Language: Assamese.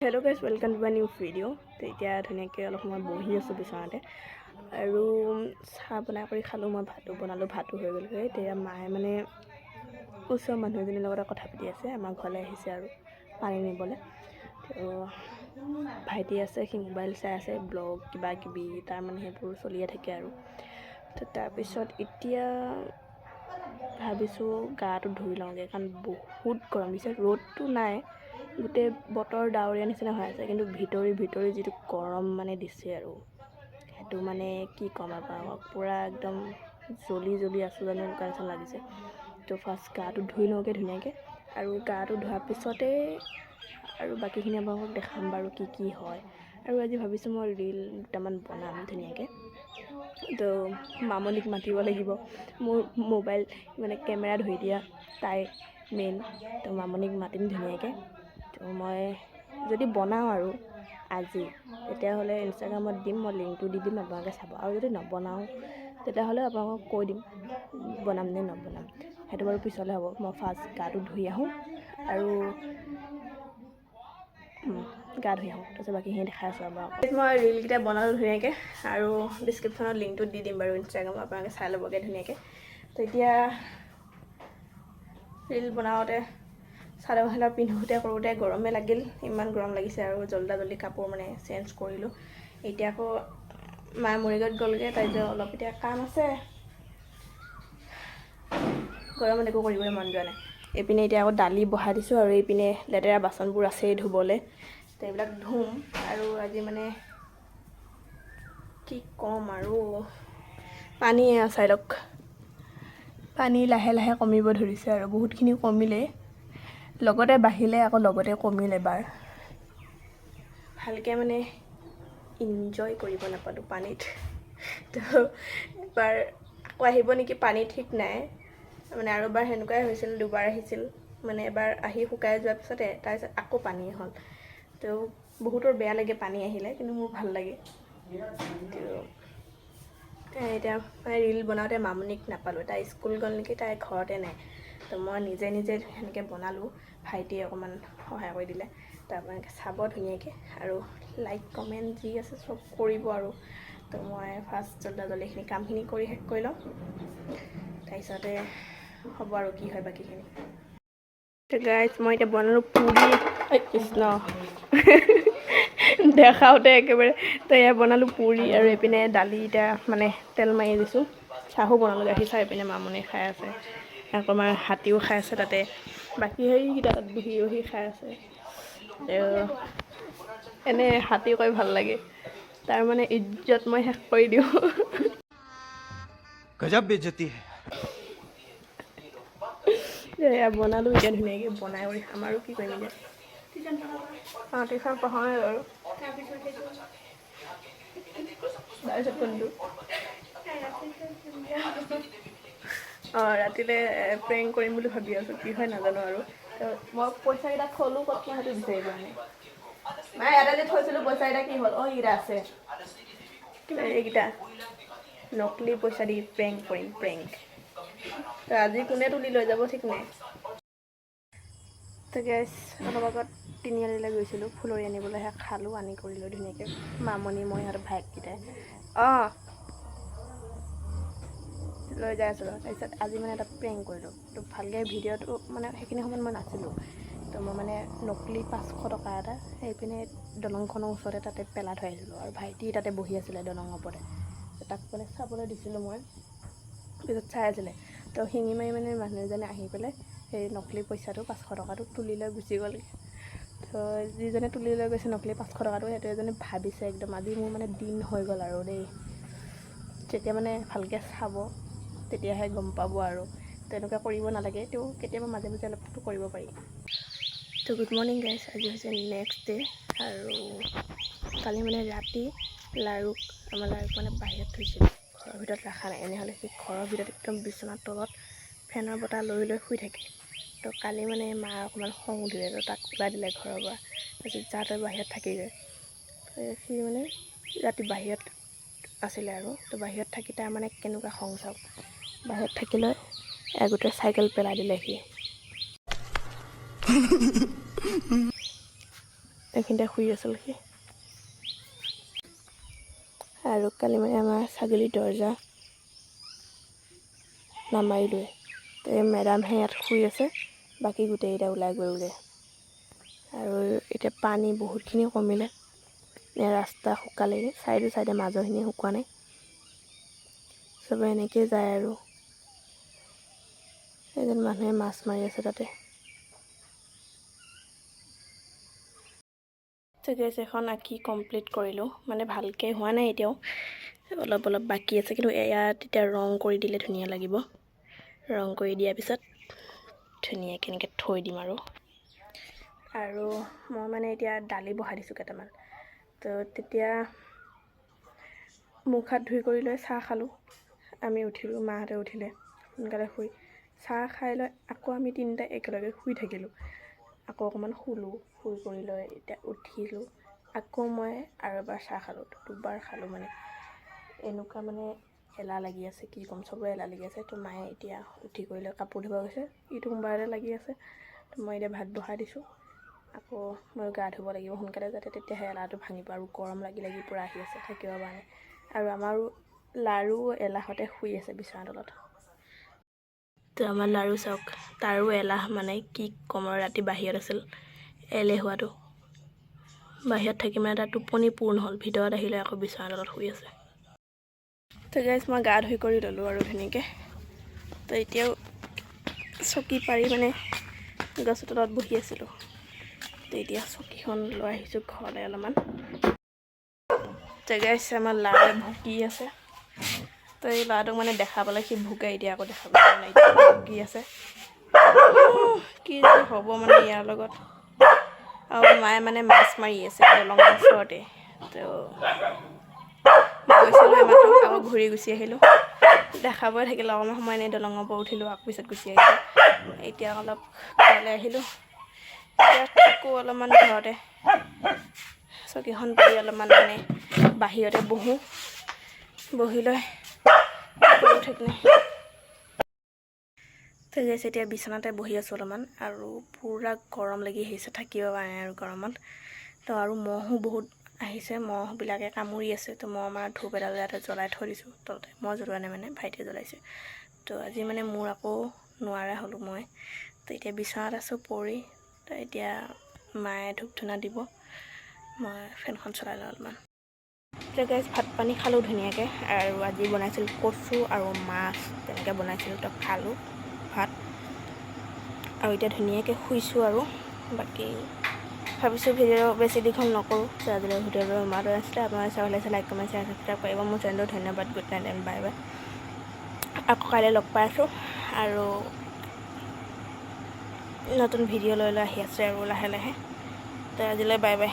Hello guys, welcome to a new video. তো এতিয়া ধুনীয়াকৈ অলপ সময় বহি আছোঁ বিচনাতে আৰু চাহ বনাই কৰি খালোঁ। মই ভাতো বনালোঁ, ভাতো হৈ গ'লগৈ। এতিয়া মায়ে মানে ওচৰৰ মানুহ এজনীৰ লগত কথা পাতি আছে। আমাৰ ঘৰলৈ আহিছে আৰু পানী নিবলৈ। তো ভাইটি আছে, সি মোবাইল চাই আছে, ব্লগ কিবা কিবি তাৰ মানে সেইবোৰ চলিয়ে থাকে আৰু। তো তাৰপিছত এতিয়া ভাবিছোঁ গাটো ধুই লওঁগৈ, কাৰণ বহুত গৰম দিছে। ৰ'দটো নাই, গোটেই বতৰ ডাৱৰীয়া নিচিনা হৈ আছে, কিন্তু ভিতৰি যিটো গৰম মানে দিছে আৰু সেইটো মানে কি ক'ম আপোনাক, পূৰা একদম জ্বলি আছোঁ জানো এনেকুৱা নিচিনা লাগিছে। তো ফাৰ্ষ্ট গাটো ধুই লওঁগৈ ধুনীয়াকৈ, আৰু গাটো ধোৱাৰ পিছতে আৰু বাকীখিনি আপোনালোকক দেখাম বাৰু কি হয়। আৰু আজি ভাবিছোঁ মই ৰীল দুটামান বনাম ধুনীয়াকৈ। তো মামনিক মাতিব লাগিব, মোৰ মোবাইল মানে কেমেৰা ধৰি দিয়া তাই মেইন। তো মামনিক মাতিম ধুনীয়াকৈ। তো মই যদি বনাওঁ আৰু আজি, তেতিয়াহ'লে ইনষ্টাগ্ৰামত দিম, মই লিংকটো দি দিম, আপোনালোকে চাব। আৰু যদি নবনাওঁ তেতিয়াহ'লে আপোনালোকক কৈ দিম বনাম নে নবনাম, সেইটো বাৰু পিছলৈ হ'ব। মই ফাৰ্ষ্ট গাটো ধুই আহোঁ আৰু তাৰপিছত বাকীখিনি দেখাই আছোঁ আপোনালোকক। মই ৰীলকেইটা বনালোঁ ধুনীয়াকৈ, আৰু ডিছক্ৰিপশ্যনত লিংকটো দি দিম বাৰু ইনষ্টাগ্ৰামত, আপোনালোকে চাই ল'বগৈ ধুনীয়াকৈ। তো এতিয়া ৰীল বনাওঁতে চাদৰ মেখেলা পিন্ধোতে কৰোঁতে গৰমে লাগিল, ইমান গৰম লাগিছে আৰু জল্দি কাপোৰ মানে চেঞ্জ কৰিলোঁ। এতিয়া আকৌ মায়ে মৰিগাঁৱত গ'লগৈ, তাৰপিছত অলপ এতিয়া কাম আছে, গৰমত একো কৰিবলৈ মন যোৱা নাই। এইপিনে এতিয়া আকৌ দালি বহাই দিছোঁ, আৰু এইপিনে লেতেৰা বাচনবোৰ আছেই ধুবলৈ, তো এইবিলাক ধুম। আৰু আজি মানে কি ক'ম আৰু, পানী চাইডক পানী লাহে লাহে কমিব ধৰিছে, আৰু বহুতখিনি কমিলে, লগতে বাঢ়িলে আকৌ লগতে কমিল। এবাৰ ভালকৈ মানে ইনজয় কৰিব নাপালোঁ পানীত। তো এবাৰ আকৌ আহিব নেকি পানী ঠিক নাই, মানে আৰু এবাৰ সেনেকুৱাই হৈছিল, দুবাৰ আহিছিল মানে। এবাৰ আহি শুকাই যোৱাৰ পিছতে তাৰপিছত আকৌ পানী হ'ল। তো বহুতৰ বেয়া লাগে পানী আহিলে, কিন্তু মোৰ ভাল লাগে। তো এতিয়া মানে ৰীল বনাওঁতে মামনিক নাপালোঁ, তাই স্কুল গ'ল নেকি, তাই ঘৰতে নাই। তো মই নিজে সেনেকৈ বনালোঁ, ভাইটিয়ে অকণমান সহায় কৰি দিলে। তো আপোনালোকে চাব ধুনীয়াকৈ, আৰু লাইক কমেণ্ট যি আছে চব কৰিব আৰু। তো মই ফাৰ্ষ্ট জল্দিখিনি কামখিনি কৰি শেষ কৰি লওঁ, তাৰপিছতে হ'ব আৰু কি হয় বাকীখিনি। তো গাইজ মই এতিয়া বনালোঁ পুৰি, কৃষ্ণ দেখাওঁতে একেবাৰে। তো এয়া বনালোঁ পুৰি, আৰু এইপিনে দালি এতিয়া মানে তেল মাৰি দিছোঁ। চাহো বনালোঁ, গাখীৰ চাহ। এইপিনে মামনি খাই আছে, আকৌ আমাৰ হাতীও খাই আছে তাতে, বাকী সেইকেইটা তাত বহি খাই আছে। এনে হাতী কৈ ভাল লাগে, তাৰ মানে ইজ্জত মই শেষ কৰি দিওঁ। গজব বেইজ্জতি হে। এয়া বনালোঁ, এতিয়া ধুনীয়াকৈ বনাই কৰি খাম আৰু কি কৰিম এতিয়া। টিউশ্যন পঢ়াওঁৱে আৰু তাৰপিছত কোনটো ৰাতিলৈ প্ৰেংক কৰিম বুলি ভাবি আছোঁ, কি হয় নাজানো আৰু। মই পইচাকেইটা থ'লোঁ ক'ত, মই সেইটো বিচাৰি পোৱা নাই। মায়ে ইয়াতে যে থৈছিলোঁ পইচাকেইটা কি হ'ল? এইকেইটা আছে, এইকেইটা নকলি পইচা দি প্ৰেংক কৰিম, প্ৰেংক। তো আজি কোনে তুলি লৈ যাব ঠিক নাই। তো গেছ অলপ আগত তিনিআলিলৈ গৈছিলোঁ ফুলৰি আনিবলৈ, খালোঁ, আনি কৰিলোঁ ধুনীয়াকৈ। মামনি, মই, সিহঁতৰ ভাইককেইটাই লৈ যাই আছোঁ। তাৰপিছত আজি মানে এটা প্ৰেংক কৰিলোঁ। তো ভালকৈ ভিডিঅ'টো মানে সেইখিনি সময়ত মই নাছিলোঁ। তো মই মানে নকলি 500 টকা এটা সেইপিনে দলংখনৰ ওচৰতে তাতে পেলাই থৈ আহিছিলোঁ, আৰু ভাইটি তাতে বহি আছিলে দলঙৰ ওপৰতে। তাক মানে চাবলৈ দিছিলোঁ মই, পিছত চাই আছিলে। তো শিঙি মাৰি মানে মানুহ এজনে আহি পেলাই সেই নকলি পইচাটো 500 টকাটো তুলি লৈ গুচি গ'লগৈ। তো যিজনে তুলি লৈ গৈছে নকলি 500 টকাটো, সেইটো এজনে ভাবিছে একদম আজি মোৰ মানে দিন হৈ গ'ল আৰু দেই। যেতিয়া মানে ভালকৈ চাব তেতিয়াহে গম পাব আৰু। তেনেকুৱা কৰিব নালাগে, তেও কেতিয়াবা মাজে অলপটো কৰিব পাৰি। তো গুড মৰ্ণিং গাইজ, আজি হৈছে নেক্সট ডে। আৰু কালি মানে ৰাতি লাৰুক মানে বাহিৰত থৈছিলোঁ, ঘৰৰ ভিতৰত ৰখা নাই। এনেহ'লে সি ঘৰৰ ভিতৰত একদম বিচনাৰ তলত ফেনৰ বতাহ লৈ শুই থাকে। তো কালি মানে মাৰ অকণমান খং উঠিলে, তো তাক ওলাই দিলে ঘৰৰ পৰা। তাৰপিছত যা তই বাহিৰত থাকিগৈ। সি মানে ৰাতি বাহিৰত আছিলে আৰু। তো বাহিৰত থাকি তাৰ মানে কেনেকুৱা খং চাওক, বাহিৰত থাকিলৈ গোটেই চাইকেল পেলাই দিলে সি। এইখিনিতে শুই আছিল সি। আৰু কালি মানে আমাৰ ছাগলী দৰ্জা নামাৰিলোৱে, তো এই মেডামহে ইয়াত শুই আছে, বাকী গোটেইকেইটা ওলাই গ'লগৈ। আৰু এতিয়া পানী বহুতখিনি কমিলে, ৰাস্তা শুকালেই, চাইডে মাজৰখিনি শুকোৱা নাই, চবে এনেকৈ যায়। আৰু এজন মানুহে মাছ মাৰি আছে তাতে। গেছ এখন আঁকি কমপ্লিট কৰিলোঁ, মানে ভালকৈ হোৱা নাই এতিয়াও, অলপ বাকী আছে, কিন্তু ইয়াত এতিয়া ৰং কৰি দিলে ধুনীয়া লাগিব। ৰং কৰি দিয়াৰ পিছত ধুনীয়াকৈ এনেকৈ থৈ দিম। আৰু মই মানে এতিয়া দালি বহাই দিছোঁ কেইটামান, তো তেতিয়া মুখ হাত ধুই কৰি লৈ চাহ খালোঁ। আমি উঠিলোঁ, মাহঁতে উঠিলে সোনকালে শুই, চাহ খাই লৈ আকৌ আমি তিনিটা একেলগে শুই থাকিলোঁ। আকৌ অকণমান শুলোঁ, শুই কৰি লৈ এতিয়া উঠিলোঁ, আকৌ মই আৰু এবাৰ চাহ খালোঁ, দুবাৰ খালোঁ। মানে এনেকুৱা মানে এলাহ লাগি আছে, কি ক'ম, চবৰে এলাহ লাগি আছে। তো মায়ে এতিয়া উঠি কৰি লৈ কাপোৰ ধুব গৈছে, ইটো মোবাইলতে লাগি আছে। তো মই এতিয়া ভাত বহাই দিছোঁ, আকৌ মই গা ধুব লাগিব সোনকালে, যাতে তেতিয়াহে এলাহটো ভাঙিব। আৰু গৰম লাগি পূৰা আহি আছে, থাকিব পৰা নাই। আৰু আমাৰো লাৰু এলাহতে শুই আছে বিচনা তলত। তো আমাৰ লাৰু চাওক, তাৰো এলাহ, মানে কি ক'ম আৰু, ৰাতি বাহিৰত আছিল, এলেহুৱাটো বাহিৰত থাকি মানে তাৰ টোপনি পূৰ নহ'ল, ভিতৰত আহিলে আকৌ বিচনা তলত শুই আছে। তো গাইজ মই গা ধুই কৰি ল'লোঁ আৰু ধুনীয়াকৈ। তো এতিয়াও চকী পাৰি মানে গছৰ তলত বহি আছিলোঁ। তো এতিয়া চকীখন লৈ আহিছোঁ ঘৰলৈ অলপমান। তো গাইজ আমাৰ ল'ৰাই ভুকি আছে, তো এই ল'ৰাটোক মানে দেখা পালে সি ভুকে, এতিয়া আকৌ দেখা পালে নাই, ভুকি আছে। কি যে হ'ব মানে ইয়াৰ লগত। আৰু মায়ে মানে মাছ মাৰি আছে দলঙৰ ওচৰতে, তো মই গৈছিলোঁ এমাত্ৰ, আকৌ ঘূৰি গুচি আহিলোঁ। দেখাবই থাকিলে, অকণমান সময় এনেই দলঙৰ পৰা উঠিলোঁ, আকৌ পিছত গুচি আহিলোঁ। এতিয়া অলপ ঘৰলৈ আহিলোঁ, এতিয়া আকৌ অলপমান ঘৰতে চকীখন পাৰি অলপমান মানে বাহিৰতে বহি লৈ থাকিলে। তো গাইজ এতিয়া বিচনাতে বহি আছোঁ অলপমান, আৰু পূৰা গৰম লাগি আহিছে, থাকিব পৰা নাই আৰু গৰমত। তো আৰু মহো বহুত আহিছে, মহবিলাকে কামুৰি আছে। তো মই আমাৰ ধূপ এডাল ইয়াতে জ্বলাই থৈ দিছোঁ তলতে, মই জ্বলোৱা নাই মানে ভাইটিয়ে জ্বলাইছে। তো আজি মানে মোৰ আকৌ নোৱাৰা হ'লোঁ মই, তো এতিয়া বিচনাত আছোঁ পৰি। তো এতিয়া মায়ে ধূপ ধূনা দিব, মই ফেনখন চলাই লওঁ অলপমান। তো গাইজ ভাত পানী খালোঁ ধুনীয়াকৈ, আৰু আজি বনাইছিল কচু আৰু মাছ, তেনেকৈ বনাইছিলোঁ। তো খালোঁ ভাত, আৰু এতিয়া ধুনীয়াকৈ শুইছোঁ। আৰু বাকী ভাবিছোঁ ভিডিঅ' বেছি দীঘল নকৰোঁ, তো আজিলৈ ভিডিঅ'টো ইমানতে আছিলে। আপোনালোকে চাই ভাল লাগিছে, লাইক কমেণ্ট শ্বেয়াৰ ছাবস্ক্ৰাইব কৰিব মোৰ চেনেলটো। ধন্যবাদ, good night and bye bye. আকৌ কাইলৈ লগ পাই আছোঁ, আৰু নতুন ভিডিঅ' লৈ আহি আছোঁ আৰু লাহে লাহে। তো আজিলৈ বাই বাই।